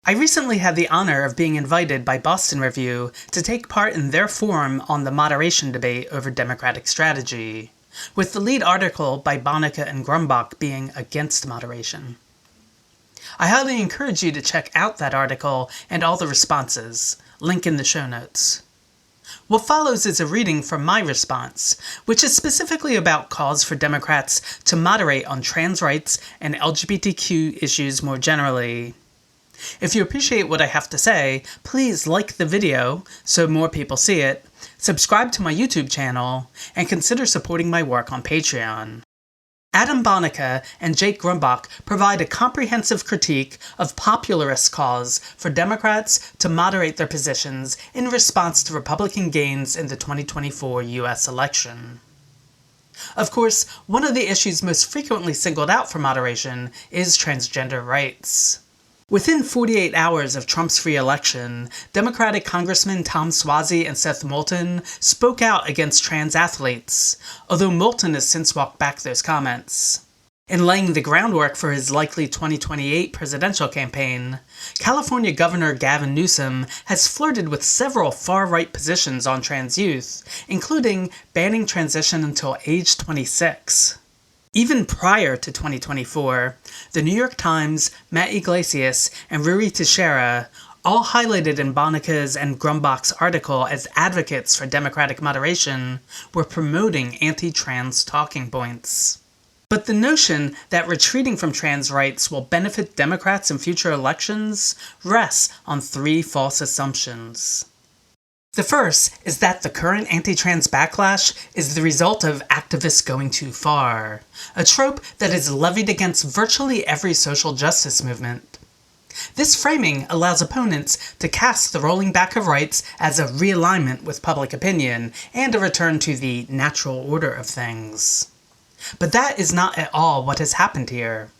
I recently had the honor of being invited by Boston Review to take part in their forum on the moderation debate over democratic strategy, with the lead article by Bonica and Grumbach being against moderation. I highly encourage you to check out that article and all the responses, link in the show notes. What follows is a reading from my response, which is specifically about calls for Democrats to moderate on trans rights and LGBTQ issues more generally. If you appreciate what I have to say, please like the video so more people see it, subscribe to my YouTube channel, and consider supporting my work on Patreon. Adam Bonica and Jake Grumbach provide a comprehensive critique of popularist calls for Democrats to moderate their positions in response to Republican gains in the 2024 U.S. election. Of course, one of the issues most frequently singled out for moderation is transgender rights. Within 48 hours of Trump's re-election, Democratic Congressmen Tom Suozzi and Seth Moulton spoke out against trans athletes, although Moulton has since walked back those comments. In laying the groundwork for his likely 2028 presidential campaign, California Governor Gavin Newsom has flirted with several far-right positions on trans youth, including banning transition until age 26. Even prior to 2024, the New York Times, Matt Yglesias, and Rui Teixeira all highlighted in Bonica's and Grumbach's article as advocates for democratic moderation were promoting anti-trans talking points. But the notion that retreating from trans rights will benefit Democrats in future elections rests on three false assumptions. The first is that the current anti-trans backlash is the result of activists going too far, a trope that is levied against virtually every social justice movement. This framing allows opponents to cast the rolling back of rights as a realignment with public opinion and a return to the natural order of things. But that is not at all what has happened here.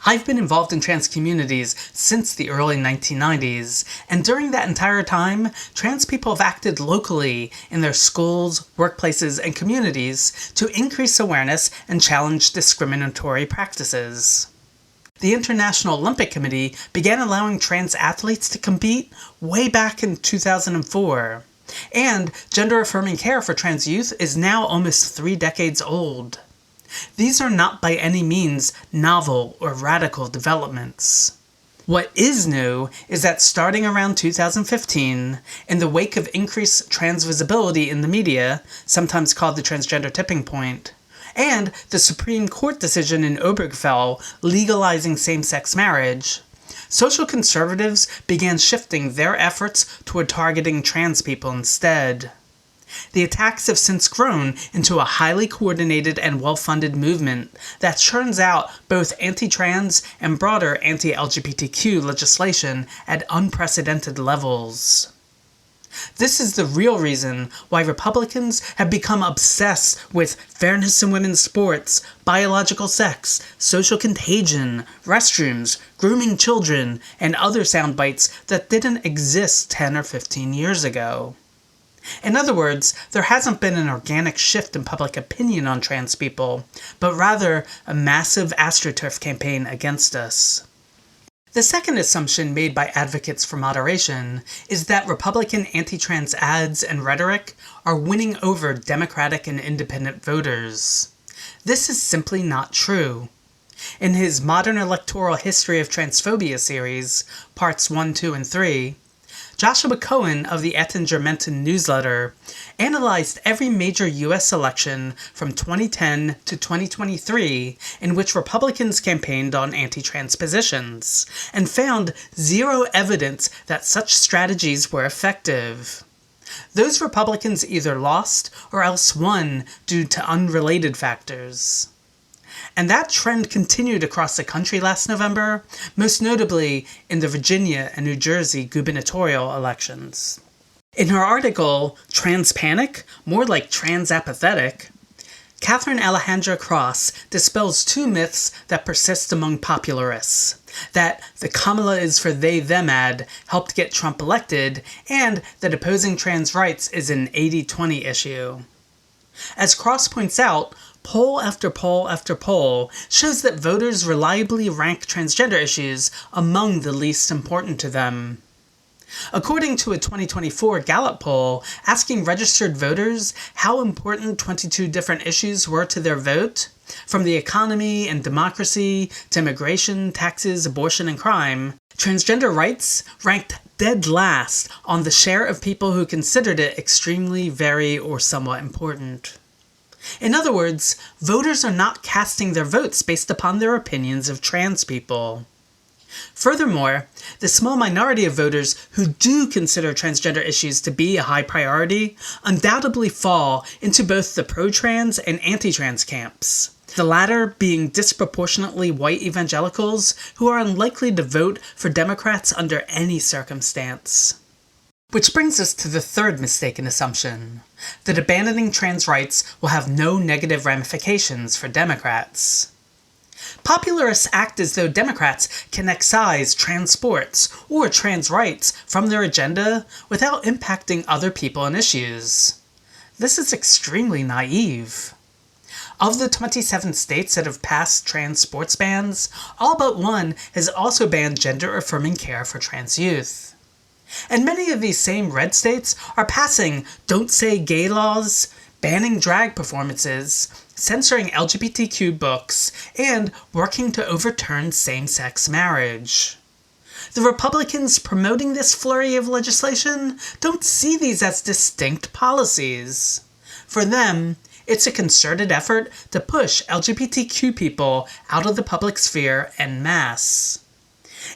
I've been involved in trans communities since the early 1990s, and during that entire time, trans people have acted locally in their schools, workplaces, and communities to increase awareness and challenge discriminatory practices. The International Olympic Committee began allowing trans athletes to compete way back in 2004, and gender-affirming care for trans youth is now almost 3 decades old. These are not by any means novel or radical developments. What is new is that starting around 2015, in the wake of increased trans visibility in the media, sometimes called the transgender tipping point, and the Supreme Court decision in Obergefell legalizing same-sex marriage, social conservatives began shifting their efforts toward targeting trans people instead. The attacks have since grown into a highly coordinated and well-funded movement that churns out both anti-trans and broader anti-LGBTQ legislation at unprecedented levels. This is the real reason why Republicans have become obsessed with fairness in women's sports, biological sex, social contagion, restrooms, grooming children, and other sound bites that didn't exist 10 or 15 years ago. In other words, there hasn't been an organic shift in public opinion on trans people, but rather a massive AstroTurf campaign against us. The second assumption made by advocates for moderation is that Republican anti-trans ads and rhetoric are winning over Democratic and independent voters. This is simply not true. In his Modern Electoral History of Transphobia series, parts 1, 2, and 3, Joshua Cohen of the Ettinger-Menton newsletter analyzed every major U.S. election from 2010 to 2023 in which Republicans campaigned on anti-trans positions, and found zero evidence that such strategies were effective. Those Republicans either lost or else won due to unrelated factors. And that trend continued across the country last November, most notably in the Virginia and New Jersey gubernatorial elections. In her article, Trans Panic? More like Trans Apathetic, Catherine Alejandra Cross dispels two myths that persist among popularists: that the Kamala is for they-them ad helped get Trump elected, and that opposing trans rights is an 80-20 issue. As Cross points out, Poll after poll after poll shows that voters reliably rank transgender issues among the least important to them. According to a 2024 Gallup poll asking registered voters how important 22 different issues were to their vote, from the economy and democracy to immigration, taxes, abortion, and crime, transgender rights ranked dead last on the share of people who considered it extremely, very, or somewhat important. In other words, voters are not casting their votes based upon their opinions of trans people. Furthermore, the small minority of voters who do consider transgender issues to be a high priority undoubtedly fall into both the pro-trans and anti-trans camps, the latter being disproportionately white evangelicals who are unlikely to vote for Democrats under any circumstance. Which brings us to the third mistaken assumption, that abandoning trans rights will have no negative ramifications for Democrats. Popularists act as though Democrats can excise trans sports or trans rights from their agenda without impacting other people and issues. This is extremely naive. Of the 27 states that have passed trans sports bans, all but one has also banned gender-affirming care for trans youth. And many of these same red states are passing don't say gay laws, banning drag performances, censoring LGBTQ books, and working to overturn same-sex marriage. The Republicans promoting this flurry of legislation don't see these as distinct policies. For them, it's a concerted effort to push LGBTQ people out of the public sphere en masse.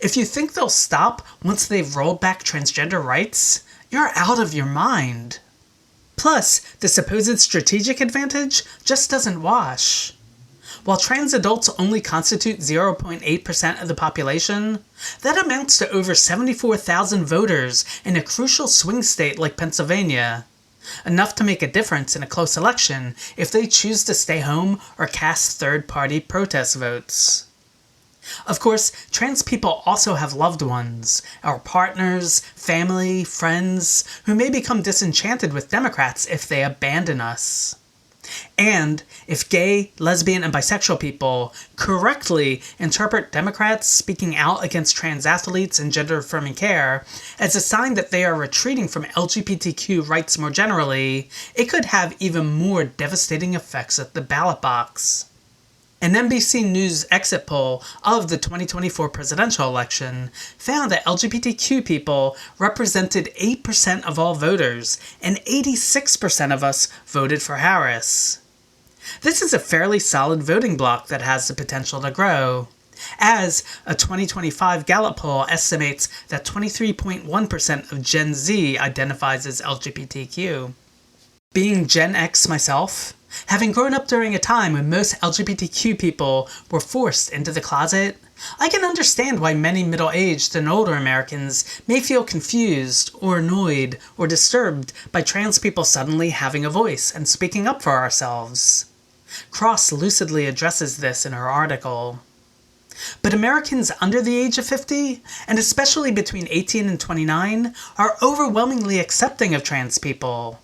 If you think they'll stop once they've rolled back transgender rights, you're out of your mind. Plus, the supposed strategic advantage just doesn't wash. While trans adults only constitute 0.8% of the population, that amounts to over 74,000 voters in a crucial swing state like Pennsylvania. Enough to make a difference in a close election if they choose to stay home or cast third-party protest votes. Of course, trans people also have loved ones, our partners, family, friends, who may become disenchanted with Democrats if they abandon us. And if gay, lesbian, and bisexual people correctly interpret Democrats speaking out against trans athletes and gender-affirming care as a sign that they are retreating from LGBTQ rights more generally, it could have even more devastating effects at the ballot box. An NBC News exit poll of the 2024 presidential election found that LGBTQ people represented 8% of all voters, and 86% of us voted for Harris. This is a fairly solid voting bloc that has the potential to grow, as a 2025 Gallup poll estimates that 23.1% of Gen Z identifies as LGBTQ. Being Gen X myself, having grown up during a time when most LGBTQ people were forced into the closet, I can understand why many middle-aged and older Americans may feel confused or annoyed or disturbed by trans people suddenly having a voice and speaking up for ourselves. Cross lucidly addresses this in her article. But Americans under the age of 50, and especially between 18 and 29, are overwhelmingly accepting of trans people.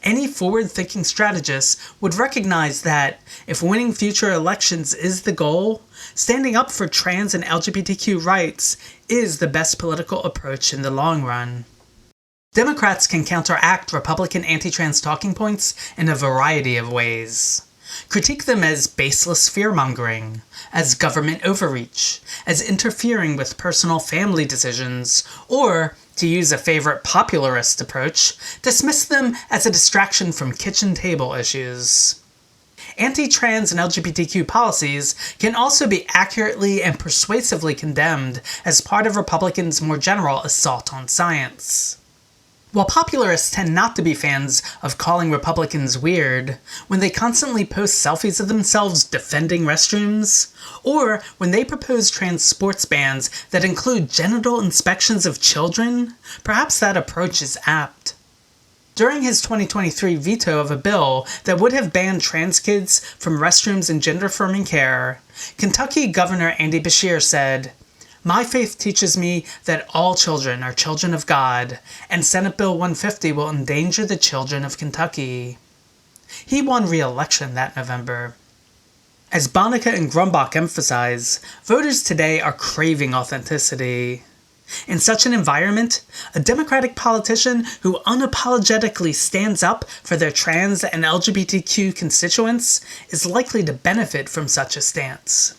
Any forward-thinking strategist would recognize that, if winning future elections is the goal, standing up for trans and LGBTQ rights is the best political approach in the long run. Democrats can counteract Republican anti-trans talking points in a variety of ways. Critique them as baseless fear-mongering, as government overreach, as interfering with personal family decisions, or, to use a favorite popularist approach, dismiss them as a distraction from kitchen table issues. Anti-trans and LGBTQ policies can also be accurately and persuasively condemned as part of Republicans' more general assault on science. While popularists tend not to be fans of calling Republicans weird, when they constantly post selfies of themselves defending restrooms, or when they propose trans sports bans that include genital inspections of children, perhaps that approach is apt. During his 2023 veto of a bill that would have banned trans kids from restrooms and gender-affirming care, Kentucky Governor Andy Beshear said, "My faith teaches me that all children are children of God, and Senate Bill 150 will endanger the children of Kentucky." He won re-election that November. As Bonica and Grumbach emphasize, voters today are craving authenticity. In such an environment, a Democratic politician who unapologetically stands up for their trans and LGBTQ constituents is likely to benefit from such a stance.